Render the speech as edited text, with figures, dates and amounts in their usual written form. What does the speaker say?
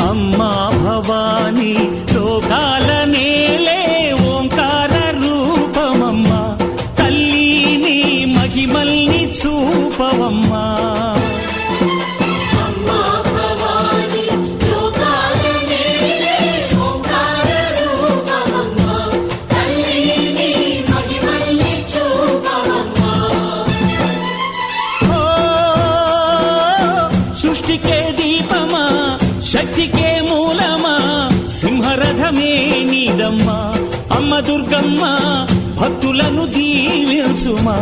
అమ్మా భవానీ లోకాల నేలే ఓంకార రూపమమ్మా తల్లి నీ మహిమల్ని చూపవమ్మా సృష్టికే దీపమా శక్తికే మూలమా సింహరథమే నీదమ్మా అమ్మ దుర్గమ్మ భక్తులను దీవించుమా